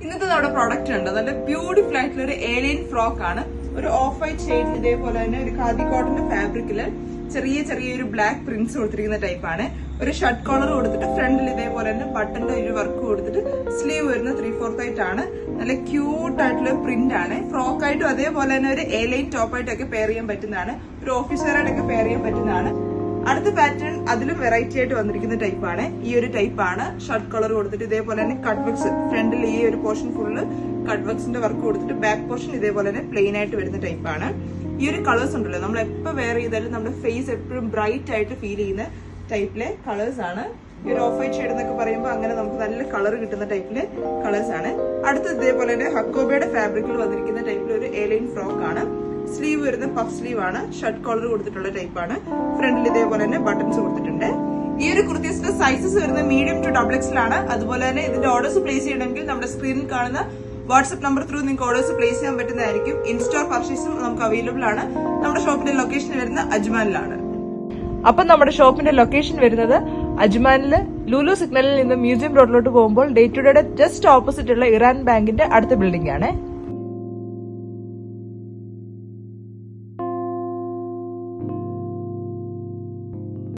ഇന്നത്തെ നമ്മുടെ പ്രോഡക്റ്റ് ഉണ്ട് നല്ല ബ്യൂട്ടിഫുൾ ആയിട്ടുള്ള ഒരു ഏലിയൻ ഫ്രോക്ക് ആണ്. ഒരു ഓഫ് വൈറ്റ് ഷെയ്ഡിൽ ഇതേപോലെ തന്നെ ഒരു ഖാദി കോട്ടന്റെ ഫാബ്രിക്കില് ചെറിയൊരു ബ്ലാക്ക് പ്രിന്റ്സ് കൊടുത്തിരിക്കുന്ന ടൈപ്പാണ്. ഒരു ഷർട്ട് കോളർ കൊടുത്തിട്ട് ഫ്രണ്ടിൽ ഇതേപോലെ തന്നെ ബട്ടന്റെ ഒരു വർക്ക് കൊടുത്തിട്ട് സ്ലീവ് വരുന്ന 3/4 ആണ്. നല്ല ക്യൂട്ട് ആയിട്ടുള്ള പ്രിന്റ് ആണ്. ഫ്രോക്ക് ആയിട്ടും അതേപോലെ തന്നെ ഒരു ഏലൈൻ ടോപ്പ് ആയിട്ടൊക്കെ പെയർ ചെയ്യാൻ പറ്റുന്നതാണ്. ഒരു ഓഫീസ് വെയർ ആയിട്ടൊക്കെ പെയർ ചെയ്യാൻ പറ്റുന്നതാണ്. അടുത്ത പാറ്റേൺ അതിലും വെറൈറ്റി ആയിട്ട് വന്നിരിക്കുന്ന ടൈപ്പാണ്. ഈ ഒരു ടൈപ്പാണ്. ഷർട്ട് കളർ കൊടുത്തിട്ട് ഇതേപോലെ തന്നെ കട്ട് വർക്ക്സ് ഫ്രണ്ടിൽ ഈ ഒരു പോർഷൻ ഫുള്ള് കട്ട് വർക്ക്സിന്റെ വർക്ക് കൊടുത്തിട്ട് ബാക്ക് പോർഷൻ ഇതേപോലെ തന്നെ പ്ലെയിൻ ആയിട്ട് വരുന്ന ടൈപ്പാണ്. ഈ ഒരു കളേഴ്സ് ഉണ്ടല്ലോ, നമ്മൾ എപ്പോൾ വെയർ ചെയ്താലും നമ്മുടെ ഫേസ് എപ്പോഴും ബ്രൈറ്റ് ആയിട്ട് ഫീൽ ചെയ്യുന്ന ടൈപ്പിലെ കളേഴ്സ് ആണ്. ഈ ഒരു ഓഫ് വൈറ്റ് ഷെയ്ഡ് എന്നൊക്കെ പറയുമ്പോൾ അങ്ങനെ നമുക്ക് നല്ല കളർ കിട്ടുന്ന ടൈപ്പിലെ കളേഴ്സ് ആണ്. അടുത്ത ഇതേപോലെ തന്നെ ഹക്കോബയുടെ ഫാബ്രിക്കിൽ വന്നിരിക്കുന്ന ടൈപ്പിൽ ഒരു ഏലൈൻ ഫ്രോക്ക് ആണ്. സ്ലീവ് വരുന്ന പഫ് സ്ലീവ് ആണ്. ഷർട്ട് കോളർ കൊടുത്തിട്ടുള്ള ടൈപ്പാണ്. ഫ്രണ്ടിൽ ഇതേപോലെ തന്നെ ബട്ടൺസ് കൊടുത്തിട്ടുണ്ട്. ഈ ഒരു കുർത്തീസിന്റെ സൈസസ് വരുന്നത് മീഡിയം ടു XXL ആണ്. അതുപോലെ തന്നെ ഇതിന്റെ ഓർഡേഴ്സ് പ്ലേസ് ചെയ്യണമെങ്കിൽ നമ്മുടെ സ്ക്രീനിൽ കാണുന്ന വാട്സ്ആപ്പ് നമ്പർ ത്രൂ നിങ്ങൾക്ക് ഓർഡേഴ്സ് പ്ലേസ് ചെയ്യാൻ പറ്റുന്നതായിരിക്കും. ഇൻസ്റ്റോർ പർച്ചേസും നമുക്ക് അവൈലബിൾ ആണ്. നമ്മുടെ ഷോപ്പിന്റെ ലൊക്കേഷൻ വരുന്നത് അജ്മാനിലാണ്. അപ്പം നമ്മുടെ ഷോപ്പിന്റെ ലൊക്കേഷൻ വരുന്നത് അജ്മാനില് ലുലു സിഗ്നലിൽ നിന്ന് മ്യൂസിയം റോഡിലോട്ട് പോകുമ്പോൾ ഡേ ടു ഡേയുടെ ജസ്റ്റ് ഓപ്പോസിറ്റ് ഉള്ള ഇറാൻ ബാങ്കിന്റെ അടുത്ത ബിൽഡിംഗ് ആണ്.